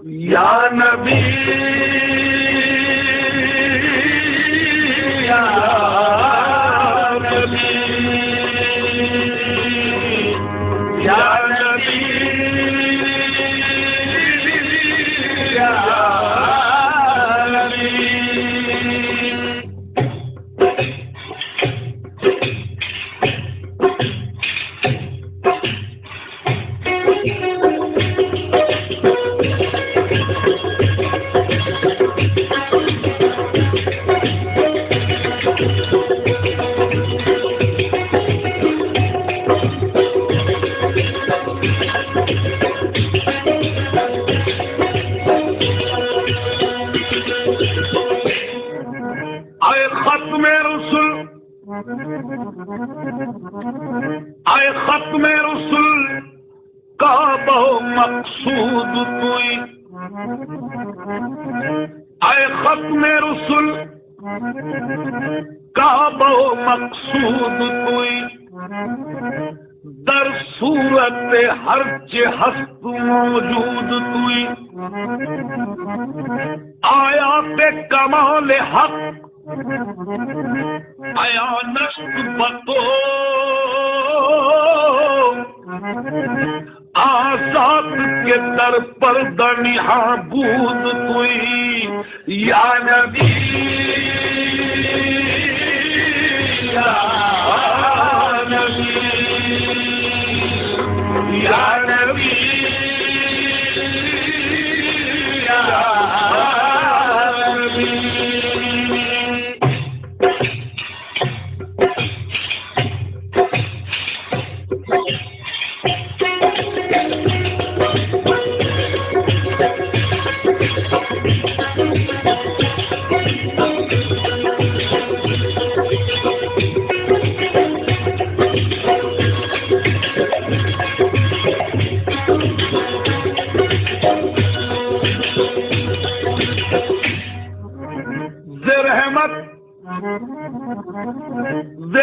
یا نبی یا نبی یا نبی یا نبی. آئے ختم رسول کا بہو مقصود توئی. آئے ختم رسول کا بہو مقصود توئی. در صورت ہر ہست موجود توئی. آیات کمال حق آیا نشت بتو آزاد کے در پر دنیا بود توئی. یا نبی یا نبی یا نبی یا نبی.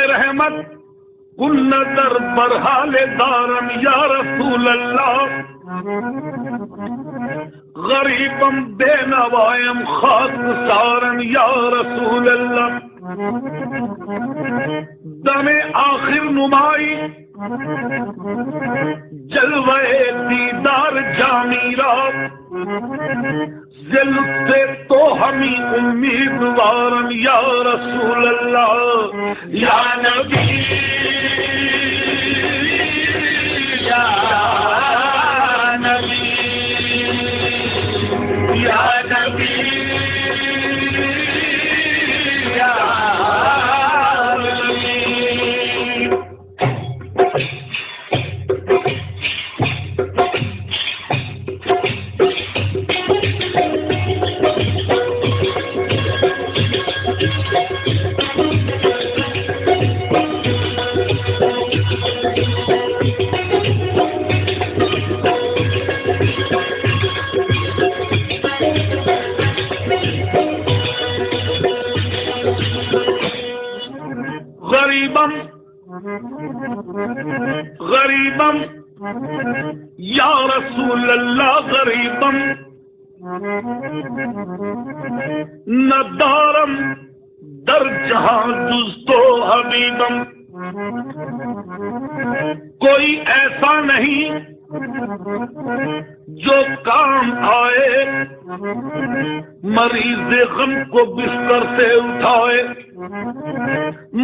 رحمت کن در برحال دارم یا رسول اللہ. غریبم بے نوائم خاک سارم یا رسول اللہ. دم آخر نمائی جلوہ دیدار جامی را. ذل سے تو ہمیں امیدوارم یا رسول اللہ. یا نبی یا نبی یا نبی یا نبی. غریبم یا رسول اللہ غریبم ندارم در جہاں جز تو حبیبم. کوئی ایسا نہیں جو کام آئے مریض غم کو بستر سے اٹھائے.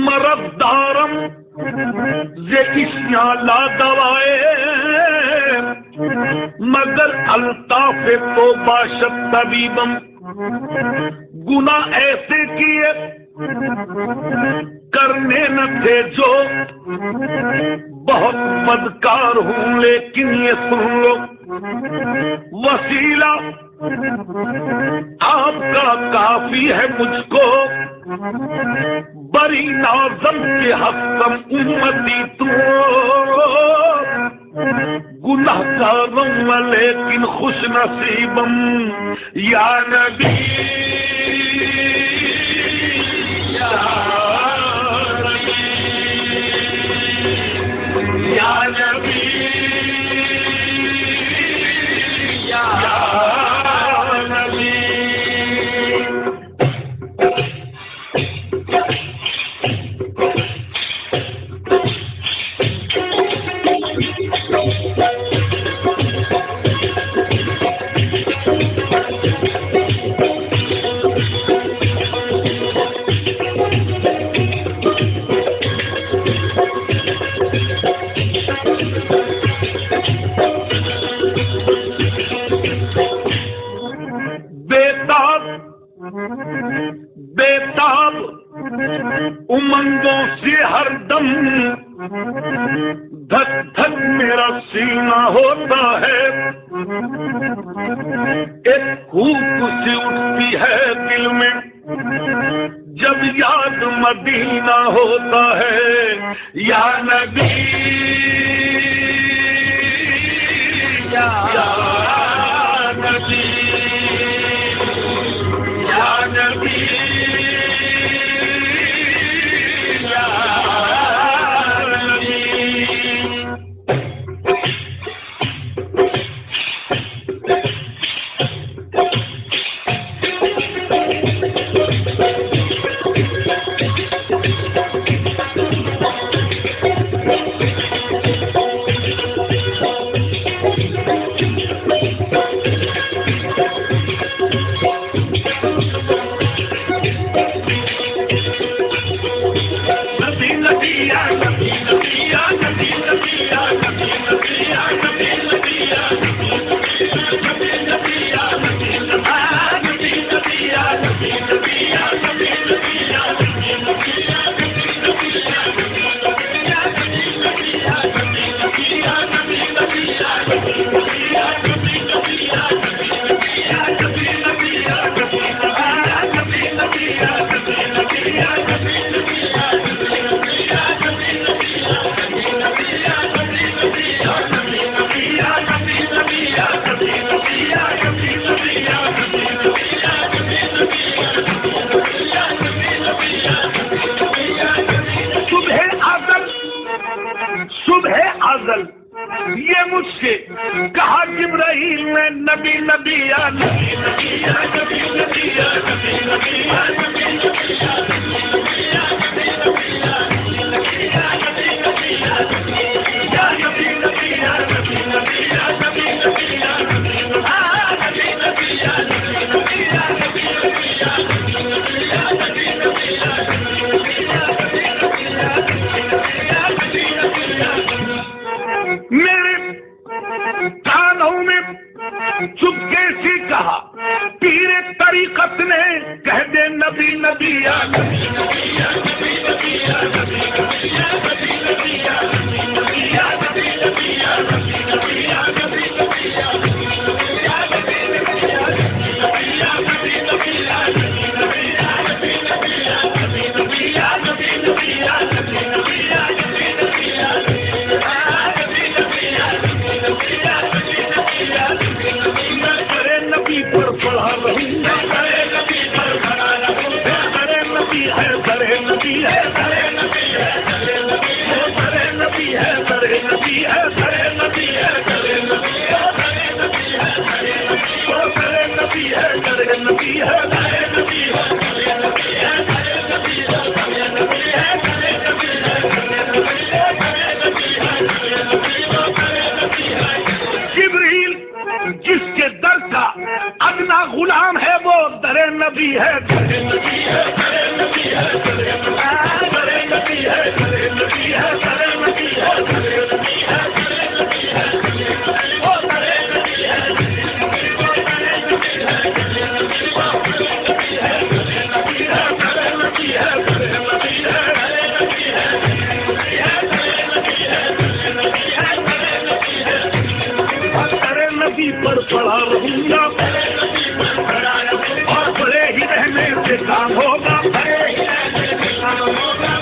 مرض دارم ذکیاں لا دوائے مگر الطاف تو باشد طبیبم. گناہ ایسے کیے کرنے نہ تھے جو بہت بدکار ہوں لیکن یہ سن لو وسیلہ آپ کا کافی ہے مجھ کو. بری نازم کے حسن امتی تو گناہ کاروں لیکن خوش نصیبم. یا نبی یا نبی یا نبی یا دھک دھک میرا سینہ ہوتا ہے، ایک خوف سی اٹھتی ہے دل میں جب یاد مدینہ ہوتا ہے۔ یا نبی یا نبی یا نبی یا نبی۔ یہ مجھ سے کہا جبرائیل نے، نبی نبی یا نبی نبی یا نبی نبی یا نبی نبی یا نبی نبی یا نبی نبی یا نبی نبی یا نبی نبی یا نبی نبی یا نبی نبی یا نبی نبی یا نبی نبی یا نبی نبی یا نبی نبی یا نبی نبی یا نبی نبی یا نبی نبی یا میرے کانوں میں چپکے سے کہا پیر طریقت نے، کہہ دے نبی نبی یا نبی نبی یا نبی نبی یا نبی نبی یا نبی نبی یا نبی نبی یا نبی نبی یا نبی نبی یا نبی نبی یا نبی نبی یا نبی نبی یا نبی نبی یا نبی نبی یا نبی نبی یا نبی نبی یا نبی نبی یا نبی نبی یا نبی نبی یا نبی پر پڑھا رہوں گا، نبی پر کھڑا رہوں گا، نبی ہے سرے نبی ہے سرے نبی ہے سرے نبی ہے سرے نبی ہے سرے نبی ہے سرے نبی ہے سرے نبی ہے سرے نبی ہے سرے نبی سرے نبی ہے سرے نبی ہے سرے نبی ہے سرے نبی ہے سرے نبی ہے سرے نبی ہے سرے نبی ہے سرے نبی ہے سرے نبی ہے سرے نبی ہے۔ جبریل جس کے در کا ادنا غلام ہے وہ در نبی ہے، در نبی ہے در نبی ہے در نبی ہے در نبی ہے در نبی ہے در نبی ہے در نبی ہے وہ در نبی ہے وہ در نبی ہے در نبی ہے در نبی ہے در نبی ہے در نبی ہے نبی پر پڑھا رہوں گا اور بڑے ہی رہنے سے کام ہوگا،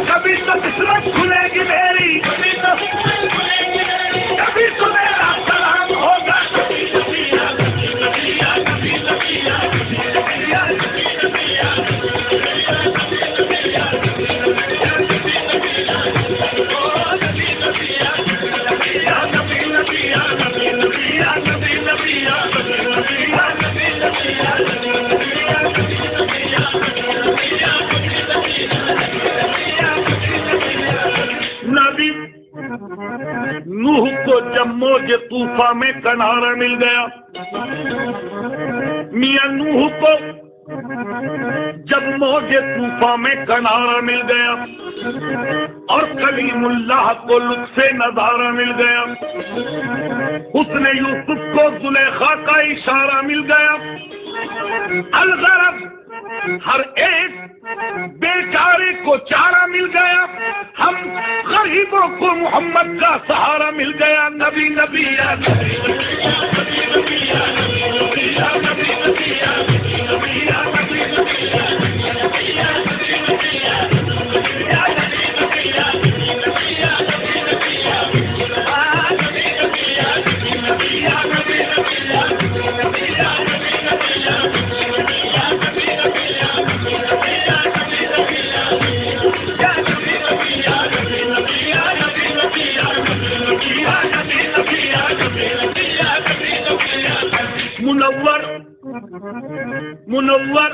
کبھی تو قسمت کھلے گی میری، کبھی تو میرا سلام ہوگا، کبھی نبی یا نبی نبی یا نبی نبی یا نبی نبی یا نبی نبی یا نبی نبی یا نبی نبی یا نبی نبی یا نبی نبی یا نبی نبی یا نبی نبی یا نبی نبی یا نبی نبی یا نبی نبی یا نبی نبی یا نبی نبی یا نبی۔ نوح کو جب موج طوفان میں کنارہ مل گیا، میاں نوح کو جب موج طوفان میں کنارہ مل گیا اور کلیم اللہ کو لطف نظارہ مل گیا، حسن یوسف کو زلیخا کا اشارہ مل گیا، الغرض ہر ایک بیچارے کو چارہ مل گیا، ہم غریبوں کو محمد کا سہارا مل گیا۔ نبی نبی یا نبی نبی یا نبی نبی یا نبی نبی یا نبی نبی یا نبی نبی یا نبی یا نبی نبی یا نبی یا نبی نبی یا نبی نبی یا نبی نبی یا نبی نبی یا نبی نبی یا منور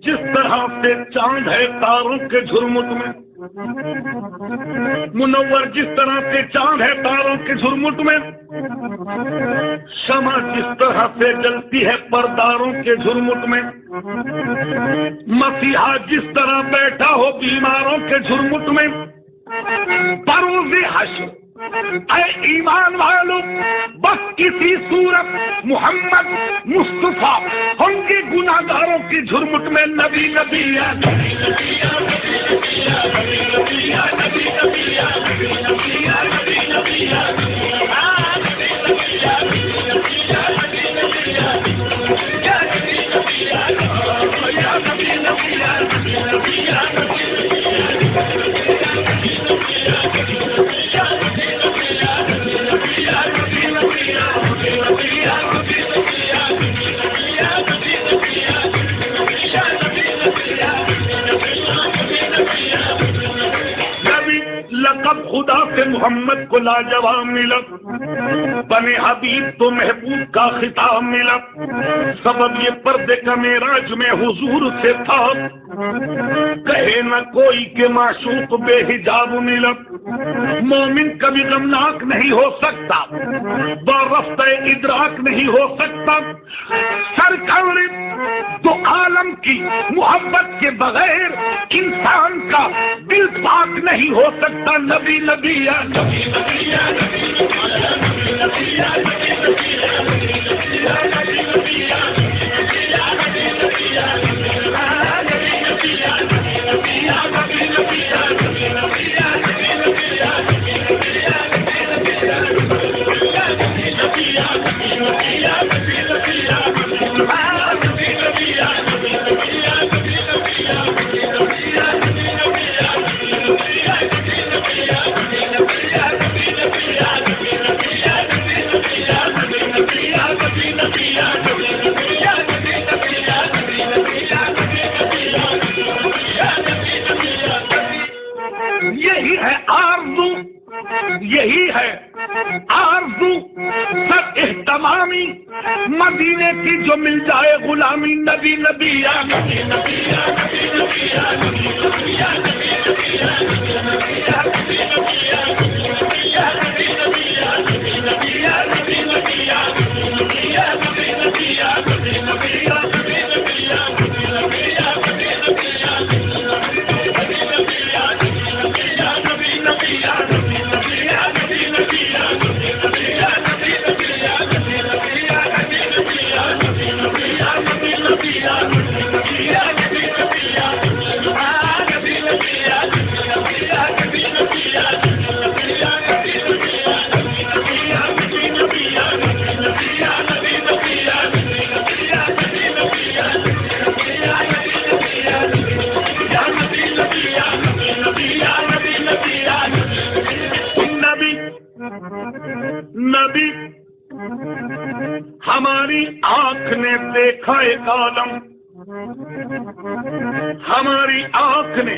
جس طرح سے چاند ہے تاروں کے جھرمٹ میں، منور جس طرح سے چاند ہے تاروں کے جھرمٹ میں، شمع جس طرح سے جلتی ہے پرداروں کے جھرمٹ میں، مسیحا جس طرح بیٹھا ہو بیماروں کے جھرمٹ میں، بروز حشر اے ایمان والو بس کسی صورت محمد مصطفیٰ ہوں گے گناہگاروں کی جھرمٹ میں۔ نبی نبی یا نبی نبی یا نبی نبی یا نبی نبی یا نبی نبی یا نبی نبی یا نبی نبی یا نبی خدا سے محمد کو لاجواب ملا، بنے حبیب تو محبوب کا خطاب ملا، سبب یہ پردے کا معراج میں حضور سے تھا، کہے نہ کوئی کہ معشوق بے حجاب ملا، مومن کبھی غمناک نہیں ہو سکتا، برفتہ ادراک نہیں ہو سکتا، سرکار دو عالم کی محبت کے بغیر انسان کا دل پاک نہیں ہو سکتا۔ نبی نبی یا نبی نبی یا نبی نبی یا نبی نبی یا نبی نبی یا نبی نبی یا نبی نبی یا نبی نبی یا نبی نبی یا نبی نبی یا نبی نبی یا نبی نبی یا نبی نبی یا نبی نبی یا نبی نبی یا نبی نبی یا نبی نبی یا نبی نبی یا یہی ہے آرزو، یہی ہے آرزو سب اہتمامی مدینے کی جو مل جائے غلامی۔ نبی نبی یا نبی نبی یا نبی نبی یا نبی نبی یا نبی نبی یا نبی نبی یا نبی نبی یا نبی نبی یا نبی نبی یا نبی نبی یا نبی نبی یا نبی نبی یا نبی نبی یا نبی نبی یا نبی نبی یا نبی نبی یا نبی ہماری آنکھ نے دیکھا ایک عالم، ہماری آنکھ نے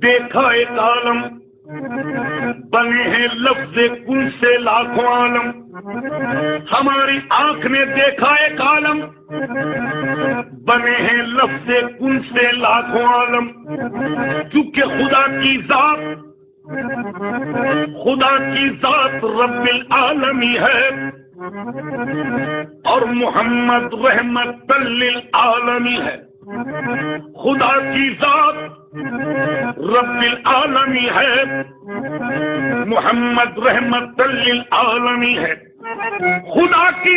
دیکھا ایک عالم، بنے ہیں لفظ کن سے لاکھوں عالم، ہماری آنکھ نے دیکھا ایک عالم، بنے ہیں لفظ کن سے لاکھوں عالم، کیونکہ خدا کی ذات رب العالمی ہے اور محمد رحمت للعالمی ہے۔ خدا کی ذات رب العالمی ہے، محمد رحمت للعالمی ہے۔ خدا کی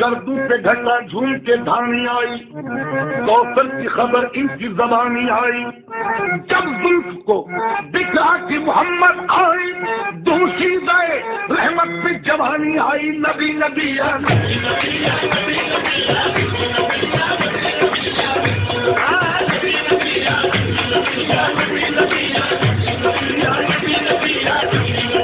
گردوں پہ گھٹا جھوم کے دھانی آئی، کوثر کی خبر ان کی زبانی آئی، جب زلف کو دکھا کہ محمد آئی، دوسری گئے رحمت پہ جوانی آئی، نبی نبی یا نبی نبی یا نبی نبی یا نبی نبی یا نبی نبی یا نبی نبی یا نبی نبی یا نبی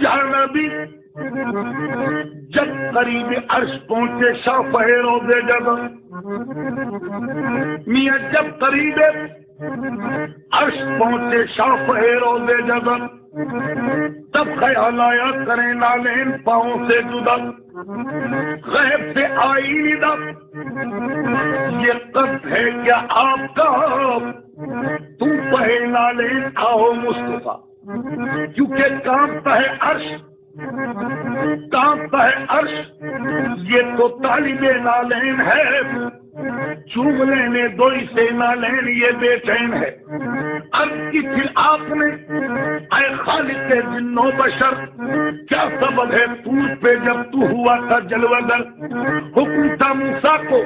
یا نبی، جب قریب عرش پہنچے شافہ روضے جگہ، میاں جب قریب عرش پہنچے شافہ روضے جگہ، تب خیال آیا کریں نالین پاؤں سے جدا، غیب سے آئی ندا، یہ قصد ہے کیا آپ کا تم پہے نالین آؤ مصطفیٰ، کیونکہ کانپتا ہے عرش، کانپتا ہے عرش، یہ تو طالب نالین ہے، چوم لینے دو اسے نالین یہ بے چین ہے۔ عرض کی پھر آپ نے اے خالق جن و بشر، کیا سبب ہے طور پہ جب تو ہوا تھا جلوہ گر، حکم تھا موسیٰ کو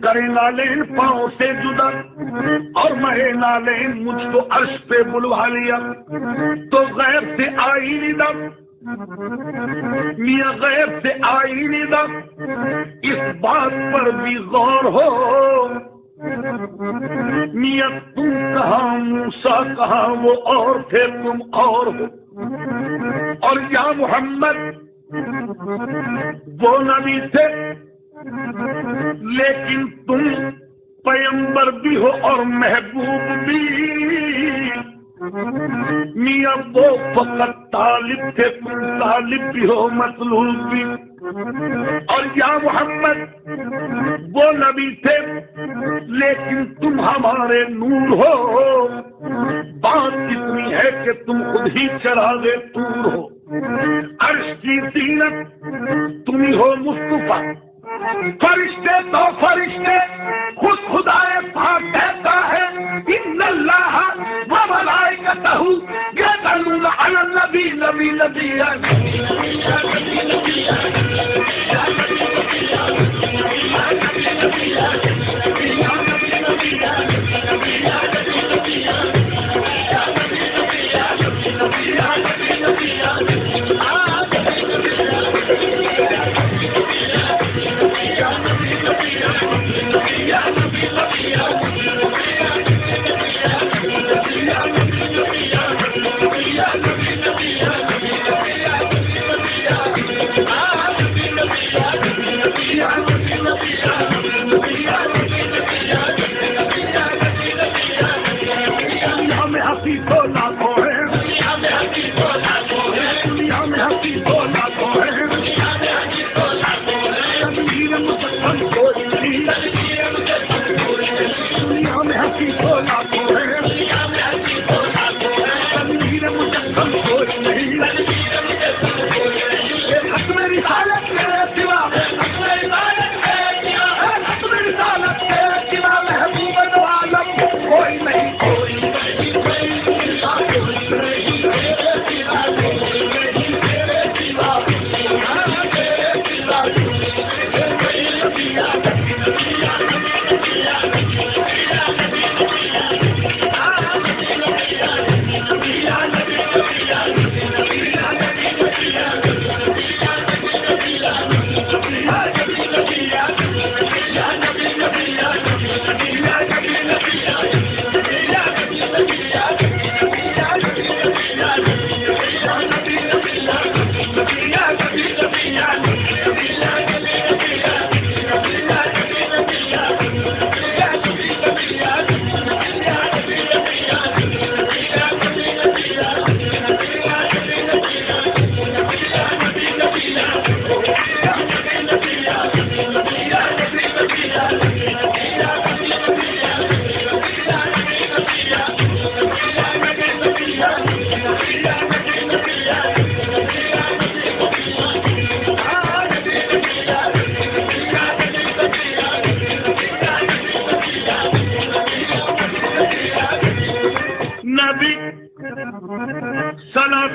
کرے نالین پاؤں سے جدا، اور مہے نالین مجھ کو عرش پہ بلوا لیا، تو غیب سے آئی ندا، میاں غیب سے آئی ندا، اس بات پر بھی غور ہو، میاں تم کہاں موسیٰ کہاں وہ اور تھے تم اور ہو، اور یا محمد وہ نبی تھے لیکن تم پیغمبر بھی ہو اور محبوب بھی، میاں وہ فقط طالب تھے تم طالب بھی ہو مطلوب بھی، اور یا محمد وہ نبی تھے لیکن تم ہمارے نور ہو، بات اتنی ہے کہ تم خود ہی چراغے طور ہو، عرش کی زینت تم ہی ہو مصطفیٰ، فرشتے تو فرشتے خود خدائے پاک کہتا ہے ان اللہ و ملائکتہ یصلون علی النبی نبی نبی یا نبی یا نبی نبی یا نبی نبی یا نبی نبی یا نبی نبی یا نبی نبی یا نبی نبی یا نبی نبی یا نبی نبی یا نبی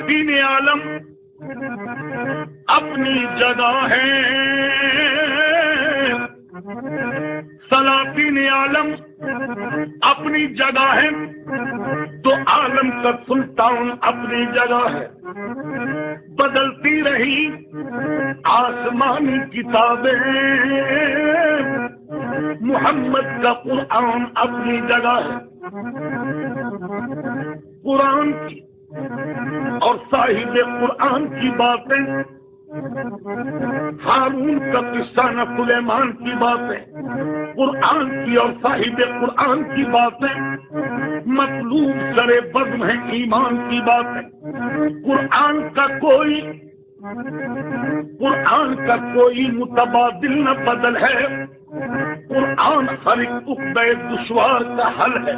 سلاطین عالم اپنی جگہ ہے، سلاطین عالم اپنی جگہ ہے، تو عالم کا سلطان اپنی جگہ ہے۔ بدلتی رہی آسمانی کتابیں، محمد کا قرآن اپنی جگہ ہے۔ قرآن کی اور صاحب قرآن کی باتیں، ہارون کا قصہ نہ سلیمان کی باتیں، قرآن کی اور صاحب قرآن کی باتیں مطلوب سرے بزم ہے ایمان کی باتیں۔ قرآن کا کوئی متبادل نہ بدل ہے، قرآن ہر ایک عقدہ دشوار کا حل ہے۔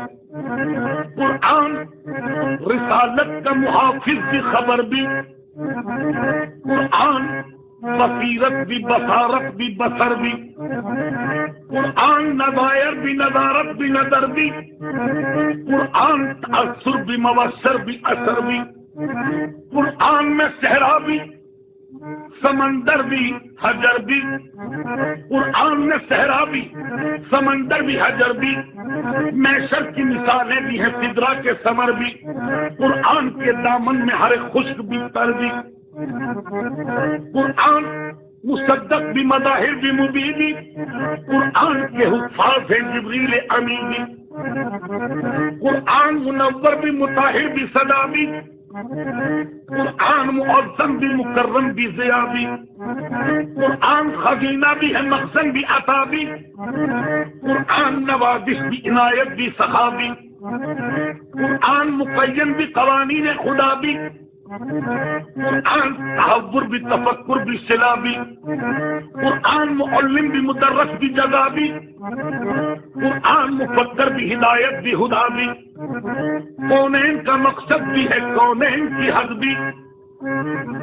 قرآن رسالت کا محافظ بھی، خبر بھی، قرآن بصیرت بھی، بصارت بھی، بصر بھی، قرآن نظائر بھی، نظارت بھی، نظر بھی، قرآن تأثر بھی، مبشر بھی، اثر بھی، قرآن میں صحرا بھی، سمندر بھی، حجر بھی، قرآن میں صحرا بھی، سمندر بھی، حجر بھی، میشر کی مثالیں بھی ہیں، سدرا کے ثمر بھی، قرآن کے دامن میں ہر خشک بھی، تر بھی، قرآن مصدق بھی، مظاہر بھی، مبین بھی، قرآن کے حفاظ ہیں جبریل امین بھی، قرآن منور بھی، مطہر بھی، صدا بھی، قرآن معظم بھی، مکرم بھی، ضیاء بھی، قرآن خزینہ بھی ہے، مخزن بھی، عطا بھی، قرآن نوازش بھی، عنایت بھی، سخا بھی، قرآن مقیم بھی، قوانین خدا بھی، قرآن تحور بھی، تفکر بھی، صلا بھی، قرآن معلم بھی، مدرس بھی، جزا بھی، قرآن مفکر بھی، ہدایت بھی، ہدا بھی، کونین کا مقصد بھی ہے، کونین کی حد بھی،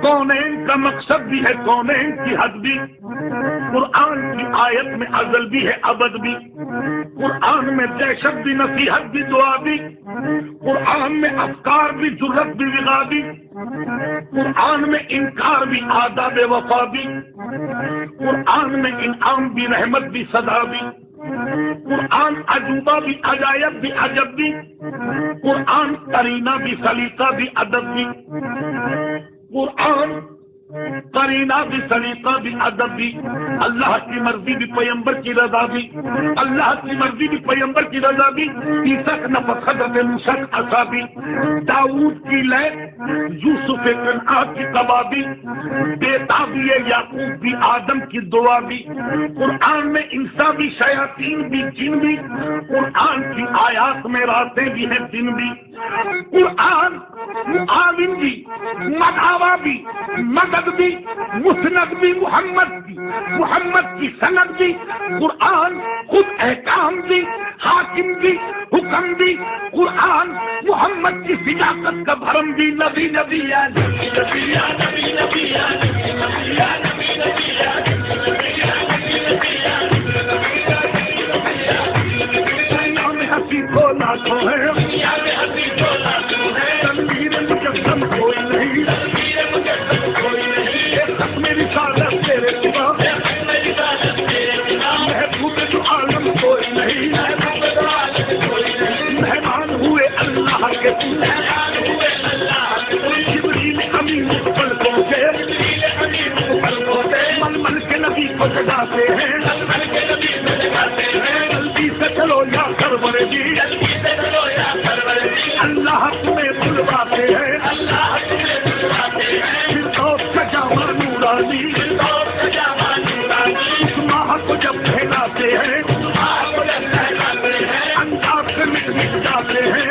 کونین کا مقصد بھی ہے، کونین کی حد بھی، قرآن کی آیت میں ازل بھی ہے، ابد بھی، قرآن میں دہشت بھی، نصیحت بھی، دعا بھی، قرآن میں افکار بھی، جرت بھی، وغا بھی، قرآن میں انکار بھی، آداب وفا بھی، قرآن میں انعام بھی، رحمت بھی، سزا بھی، قرآن عجوبہ بھی، عجائب بھی، عجب بھی، قرآن قرینہ بھی، سلیقہ بھی، ادب بھی، قرآن قرینہ بھی، سلیقہ بھی، ادب بھی، اللہ کی مرضی بھی، پیغمبر کی رضا بھی، اللہ کی مرضی بھی، پیغمبر کی رضا بھی، عیسیٰ نفس حضرت موسیٰ عصا بھی، داؤد کی لے، یوسف کنعا کی قبا بھی، بیتا بھی یعقوب بھی، آدم کی دعا بھی، قرآن میں انسان بھی، شیاطین بھی، جن بھی، قرآن کی آیات میں راتیں بھی ہیں، دن بھی، قرآن معاون بھی، مدعوا بھی، مدد بھی، مسند بھی، محمد کی سند بھی، قرآن خود احکام بھی، حاکم بھی، حکم بھی، قرآن محمد کی صداقت کا بھرم بھی، نبی نبی یا نبی نبی یا نبی نبی یا نبی نبی یا نبی نبی یا نبی ہنسی کو لاکھوں ہے، تنویر مجسم کوئی نہیں، میری رسالت تیرے سوا، محبوب تو عالم کوئی نہیں، مہمان ہوئے اللہ کے جبریل امین پلکوں سے، ململ کے نبی کو جگاتے ہیں، جلدی سے چلو یا سرور جی، اللہ تمہیں بلواتے ہیں، فردوس کا جامع نورانی، اس ماہ کو جب پھیلاتے ہیں، انداز سے مٹ جاتے ہیں،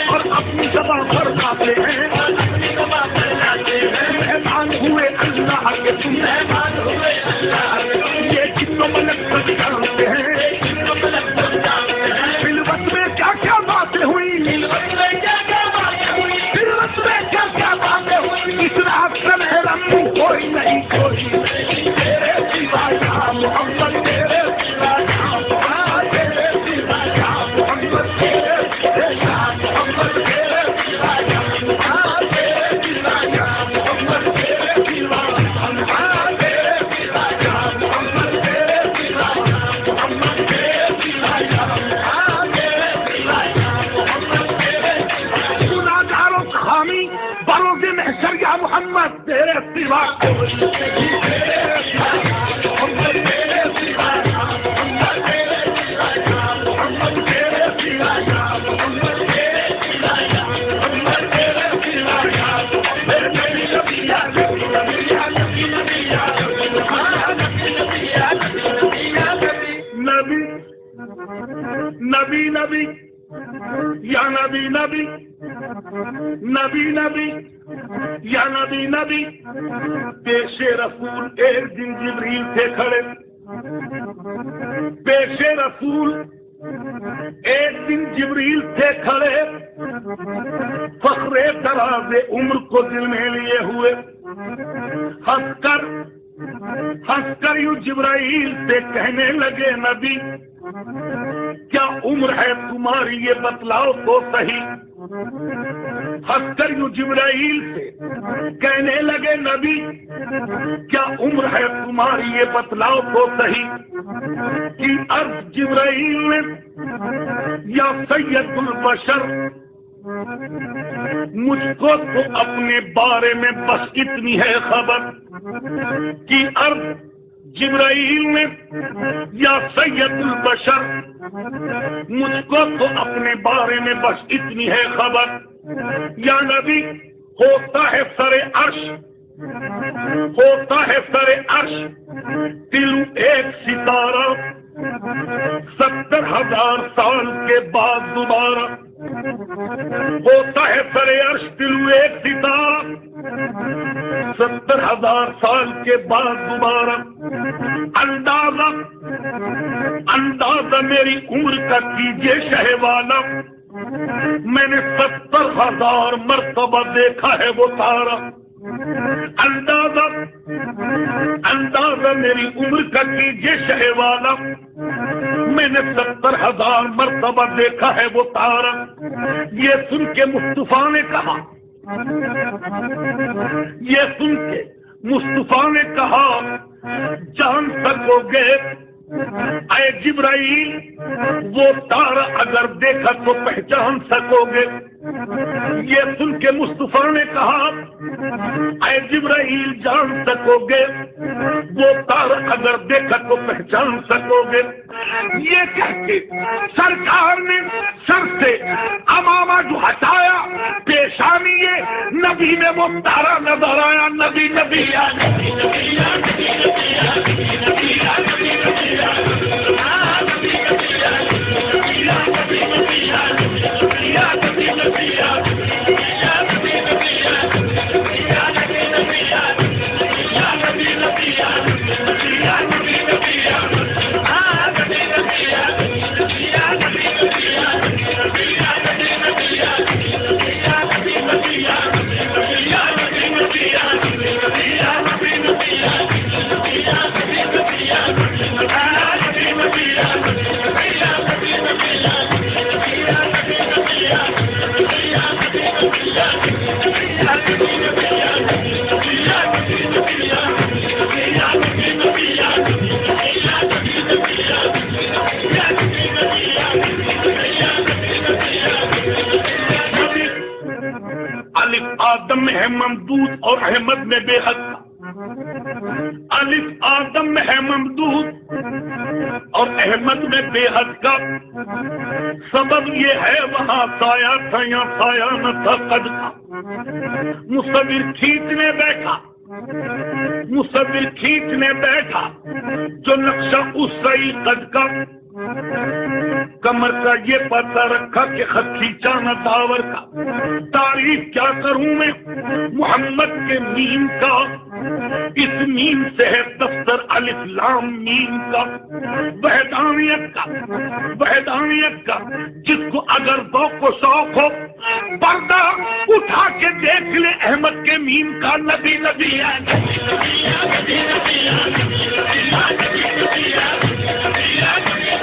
اور اپنی زبان پر جاتے ہیں، مہمان ہوئے اللہ کے تم، یہ جنوں ملک سب جانتے ہیں، خلوت میں کیا کیا باتیں ہوئی، خلوت میں کیا کیا باتیں ہوئی، اس رات کا محرم کوئی نہیں، کوئی نہیں، تیرے سوا یا محمد، تیرے سوا یا محمد، تیرے سوا یا محمد، تیرے سوا یا محمد، تیرے سوا یا محمد۔ نبی نبی یا نبی نبی نبی نبی یا نبی نبی پیش رسول ایک دن جبریل تھے کھڑے، پیش رسول ایک دن جبریل تھے کھڑے، فخر دراز عمر کو دل میں لیے ہوئے، ہنس کر یوں جبرائیل سے کہنے لگے نبی کیا عمر ہے تمہاری یہ بتلاؤ تو صحیح، ہنس کر یوں جبرائیل سے کہنے لگے نبی کیا عمر ہے تمہاری یہ بتلاؤ تو صحیح، کہ عرض جبرائیل نے یا سید البشر مجھ کو تو اپنے بارے میں بس اتنی ہے خبر، کہ عرض جبرائیل نے یا سید البشر مجھ کو تو اپنے بارے میں بس اتنی ہے خبر، یا نبی ہوتا ہے سر عرش، ہوتا ہے سر عرش تلو ایک ستارہ 70,000 سال کے بعد دوبارہ، ہوتا ہے سر عرش تلو ایک ستارہ 70,000 سال کے بعد دوبارہ، اندازہ میری عمر کا کیجئے شہ والا، میں نے 70,000 مرتبہ دیکھا ہے وہ تارا، اندازہ میری عمر کا کیجئے شہ والا، میں نے 70,000 مرتبہ دیکھا ہے وہ تارا۔ یہ سن کے مصطفیٰ نے کہا، یہ سن کے مصطفیٰ نے کہا جان سکو گے اے جبرائیل وہ تارا اگر دیکھا تو پہچان سکو گے۔ یہ سن کے مصطفیٰ نے کہا اے جبرائیل جان سکو گے وہ تارا اگر دیکھا تو پہچان سکو گے۔ یہ کہہ کے سرکار نے سر سے امامہ جو ہٹایا پیشانی نبی میں وہ تارا نظر آیا، نبی نبی یا نبی نبی یا نبی نبی یا نبی نبی یا نبی نبی یا آدم میں ہے ممدود اور احمد میں بے حد کا، الف آدم میں ہے ممدود اور احمد میں بے حد کا، سبب یہ ہے وہاں سایہ تھا یا سایہ نہ تھا قد کا، مصور کھینچنے بیٹھا، مصور کھینچنے بیٹھا جو نقشہ اس صحیح قد کا، کمر کا یہ پتہ رکھا کہ خط کھینچانا داور کا، تعریف کیا کروں میں محمد کے میم کا، اس میم سے ہے دفتر الف لام میم کا، وحدانیت کا جس کو اگر ذوق و شوق ہو پردہ اٹھا کے دیکھ لے احمد کے میم کا، نبی نبی یا نبی نبی یا نبی نبی یا نبی نبی یا نبی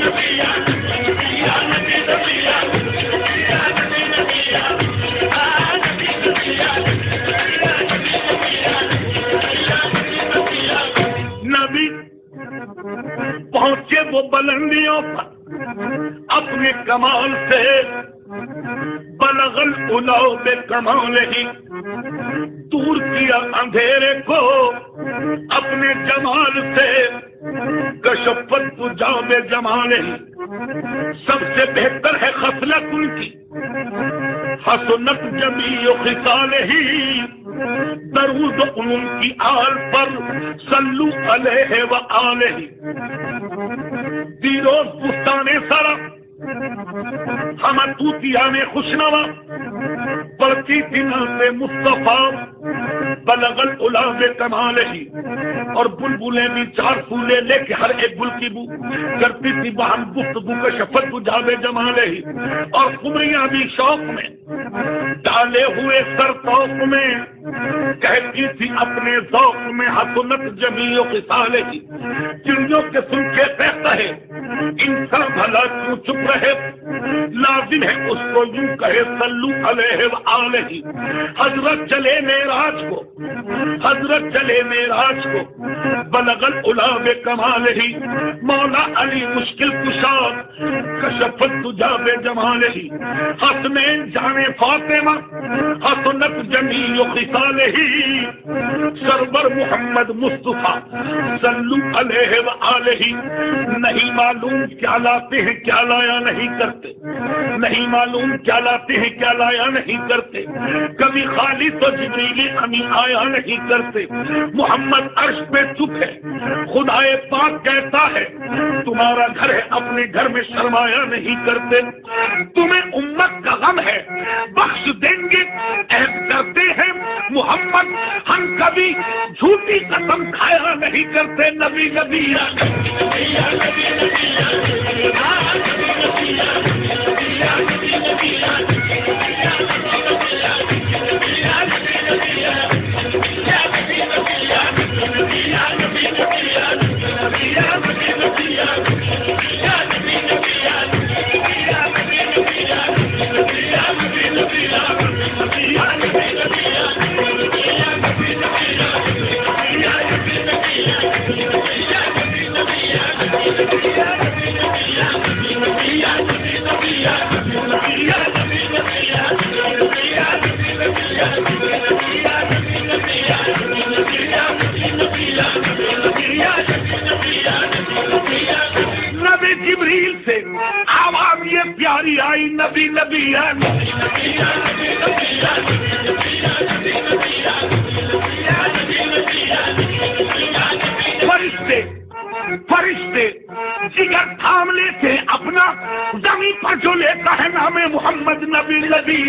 نبی یا نبی یا نبی بلندیوں پر اپنے کمال سے بلغ العلا بکمالہ دور کیا اندھیرے کو اپنے جمال سے کشف الدجا بجمالہ سب سے بہتر ہے خصلت ان کی حسنت جمیع خصالہ درود ان کی آل پر صلو علیہ وآلہ دیروز بستان سرا ہم توتیان خوشنوا پڑھتی تھی نام مصطفیٰ بلغ العلا بکمالہ اور بلبلیں بھی چار پھولے لے کے ہر ایک گل کی بو کرتی تھی باہم گفتگو کا شفت جاب جمالہ اور قمریاں بھی شوق میں ڈالے ہوئے سر توق میں کہتی تھی اپنے ذوق میں حسنت جمیع خصالہ چڑیوں کے سن کے کہتا ہے انسان بھلا کیوں چپ رہے لازم ہے اس کو یوں کہے صلو علیہ وآلہ حضرت چلے معراج کو بلغ العلا بکمالہ مولا علی مشکل کشا کشف الدجا بجمالہ حسنین جان فاطمہ حسنت جمیع خصالہ سرور محمد مصطفیٰ صلو علیہ وآلہ نہیں معلوم کیا لاتے ہیں کیا لایا نہیں کرتے نہیں معلوم کیا لاتے ہیں کیا لایا نہیں کرتے کبھی خالی تو جبریل امی آیا نہیں کرتے محمد عرش پہ چپ ہے خدائے پاک کہتا ہے تمہارا گھر ہے اپنے گھر میں شرمایا نہیں کرتے تمہیں امت کا غم ہے بخش دیں گے عہد کرتے ہیں محمد ہم کبھی جھوٹی قسم کھایا نہیں کرتے نبی نبی جبریل سے آواز یہ پیاری آئی نبی نبی فرشتے جگر تھام لیتے اپنا زمین پر جو لیتا ہے نام محمد نبی نبی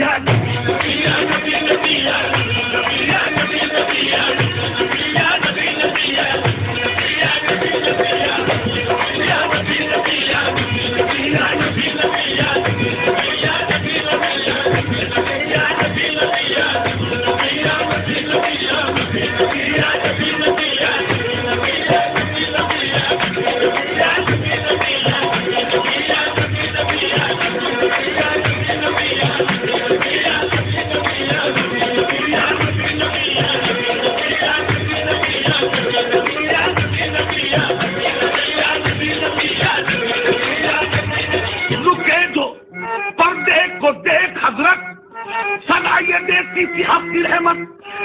احمد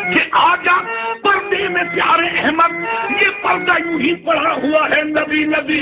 کہ آجا پردے میں پیارے احمد یہ پردہ یوں ہی پڑا ہوا ہے نبی نبی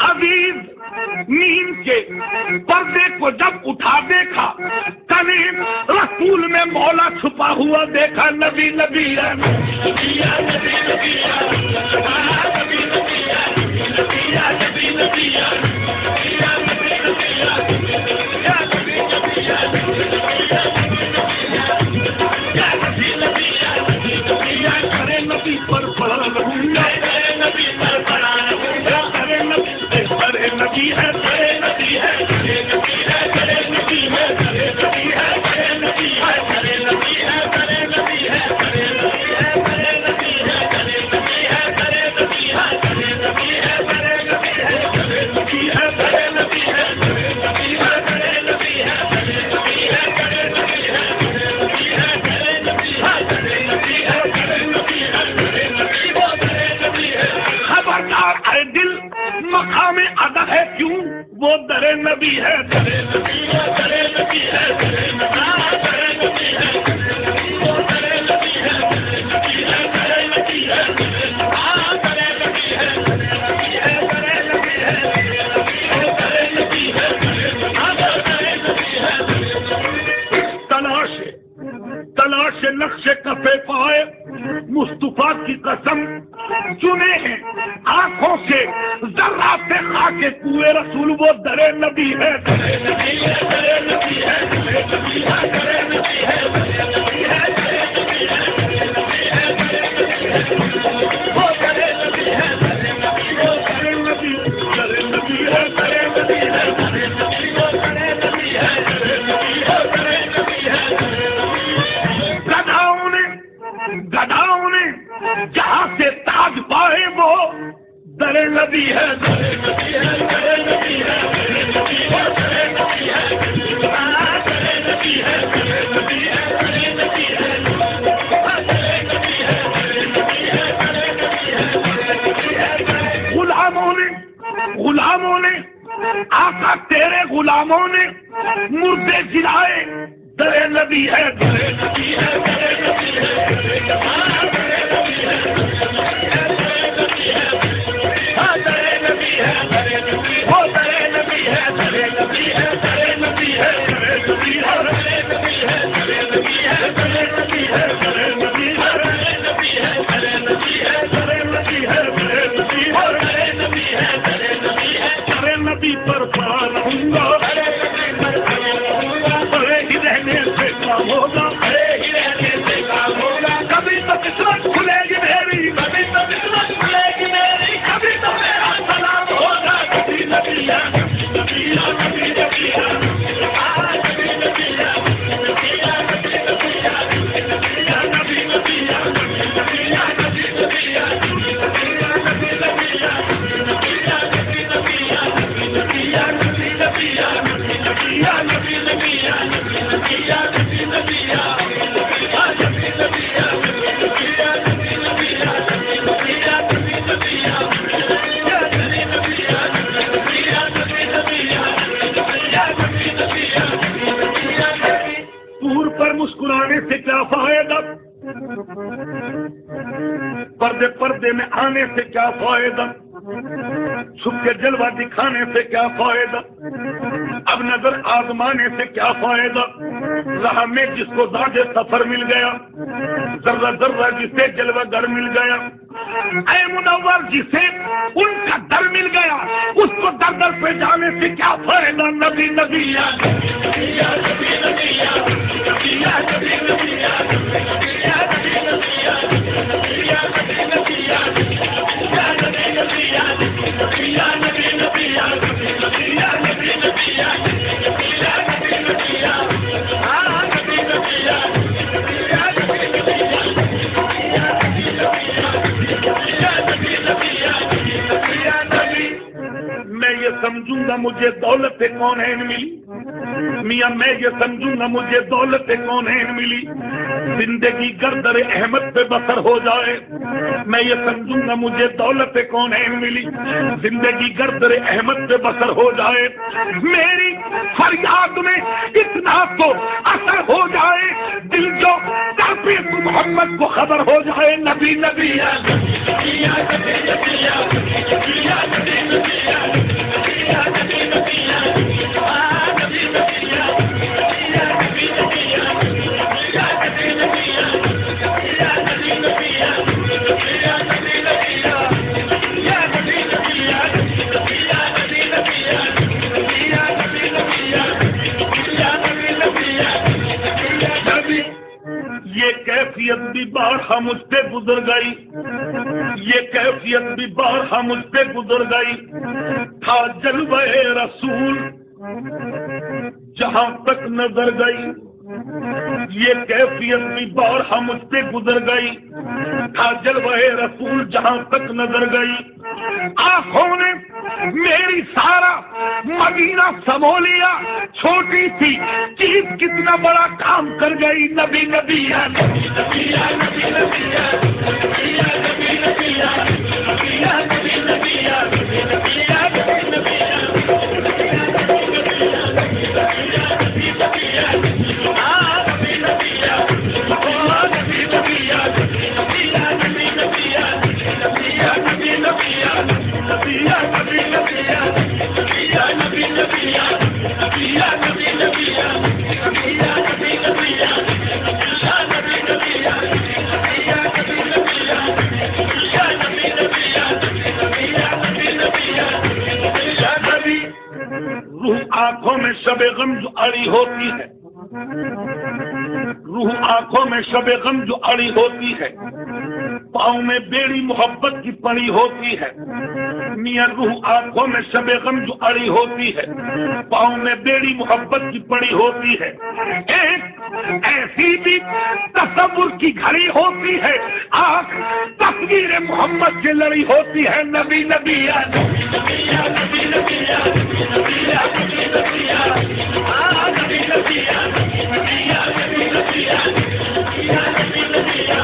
عزیز نیند کے پردے کو جب اٹھا دیکھا قریب رسول میں مولا چھپا ہوا دیکھا نبی نبی ہے نبی پر پڑا رہوں گا نبی پر پڑا رہوں گا نبی ہے نبی ہے نبی ہے نبی ہے نبی ہے نبی ہے نبی ہے نبی ہے خبردار اے دل مقام ادب ہے کیوں وہ در نبی ہے تلاش نقش کفے پائے مصطفیٰ کی قسم چنے ہیں آنکھوں سے ذرہ سے خاک کوئے رسول وہ در نبی ہے گداؤں نے جہاں سے تاج پائے وہ در نبی ہے غلاموں نے آقا تیرے غلاموں نے مردے جلائے در نبی ہے نبی پر پڑا رہوں گا بڑے ہی رہنے سے کام ہوگا کبھی تو قسمت کھلے گی میری کبھی تو قسمت کھلے گی میری کبھی تو میرا سلام ہوگا کبھی نبی پور پر مسکرانے سے کیا فائدہ پردے میں آنے سے کیا فائدہ چھپ کے جلوہ دکھانے سے کیا فائدہ اب نظر آزمانے سے کیا فائدہ راہ میں جس کو زاد سفر مل گیا ذرہ ذرہ جسے جلوہ گر مل گیا اے منور جسے ان کا در مل گیا اس کو در در پہ جانے سے کیا فائدہ نبی نبی یا میں یہ سمجھوں گا مجھے دولت کونین ملی میاں میں یہ سمجھوں گا مجھے دولت کونین ملی زندگی گردر احمد پہ بسر ہو جائے میں یہ سمجھوں گا مجھے دولت کونین ملی زندگی گردر احمد پہ بسر ہو جائے میری فریاد میں اتنا تو اثر ہو جائے دل جو محمد کو خبر ہو جائے نبی نبی کیفیت بھی بارہا مجھ سے گزر گئی، یہ کیفیت بھی بارہا مجھ سے گزر گئی، تھا جلوہ رسول جہاں تک نظر گئی، یہ کیفیت بھی بارہا مجھ سے گزر گئی، تھا جلوہ رسول جہاں تک نظر گئی، آنکھوں نے میری سارا مدینہ سمو لیا، چھوٹی سی چیز کتنا بڑا کام کر گئی، نبی نبی یا نبی نبی یا نبی نبی یا نبی یا نبی نبی یا نبی یا نبی نبی یا نبی نبی یا نبی نبی یا آنکھوں میں شب غم جو اڑی ہوتی ہے، روح آنکھوں میں شب غم جو اڑی ہوتی ہے، پاؤں میں بیڑی محبت کی پڑی ہوتی ہے، میاں روح آنکھوں میں شب غم جو اڑی ہوتی ہے، پاؤں میں بیڑی محبت کی پڑی ہوتی ہے، ایک ایسی بھی تصور کی گھڑی ہوتی ہے، آنکھ تصویر محمد سے لڑی ہوتی ہے، نبی نبی یا نبی نبی یا نبی نبی یا نبی یا نبی نبی یا نبی نبی یا نبی نبی یا نبی نبی یا نبی نبی یا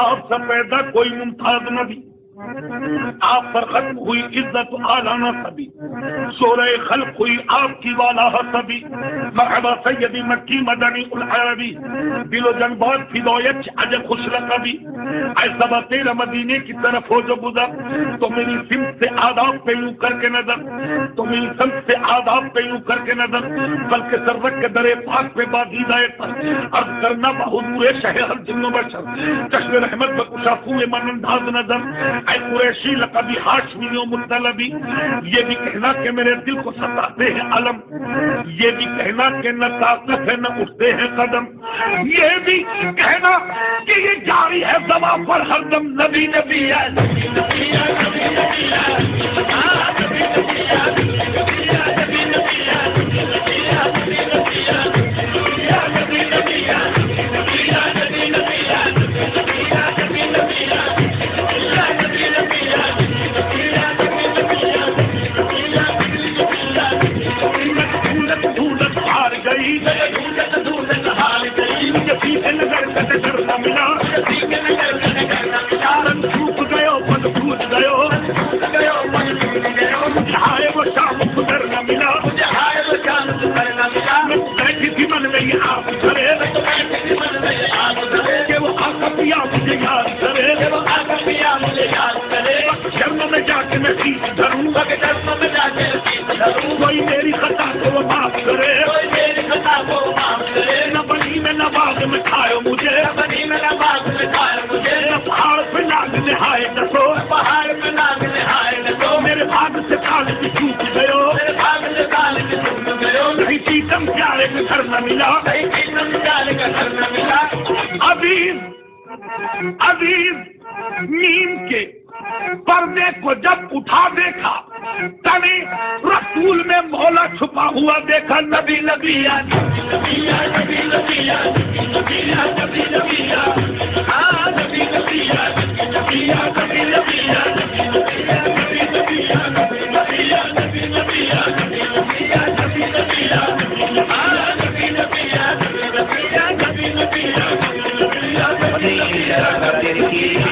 آپ سے پیدا کوئی ممتاز نبی، آپ پر ختم ہوئی عزت اعلیٰ سبھی، شورہ خلق ہوئی آپ کی والا سبھی، مرحبا سیدی مکی مدنی العربی، دل و جنبات فدایت عجب خوش رقبی، ایسا با تیرا مدینے کی طرف ہو جو گزر، تو میری سمت سے آداب پہ یوں کر کے نظر، تو میری سمت سے آداب پہ یوں کر کے نظر، بلکہ سرک کے در پاک پہ بادیدہ پر عرض کرنا بحضور شہر جن و بشر، چشم رحمت بکشافو من انداز نظر، اے قریشی لقبی ہاشمی و مطلبی، یہ بھی کہنا کہ میرے دل کو ستاتے ہیں علم، یہ بھی کہنا کہ نہ طاقت ہے نہ اٹھتے ہیں قدم، یہ بھی کہنا کہ یہ جاری ہے زبان پر ہر دم، نبی نبی یا نبی نبی یا نبی نبی یا نبی نبی یا نبی یا نبی نبی یا نبی یا نبی نبی یا نبی نبی یا نبی یا نبی نبی یا نبی نبی یا کوئی میری خطا کو معاف کرے، کوئی میری خطا کو معاف کرے، نہ بنی میں نہ باغ میں کھائے مجھے، نہ بنی میں نہ باغ میں کھائے مجھے، نہ پہاڑ پہ ناگ نہائے نسو، پہاڑ پہ ناگ نہائے نسو، میرے بھاگ سے کال بھی چوک گئے، میرے بھاگ سے کال بھی چوک گئے، نہیں چیتم پیارے کا گھر نہ ملا، نہیں چیتم پیارے کا گھر نہ ملا، عزیز نیم کے پردے کو جب اٹھا دیکھا، تنے رسول میں مولا چھپا ہوا دیکھا، نبی نبی یا نبی نبی یا نبی نبی یا نبی نبی یا فکر کی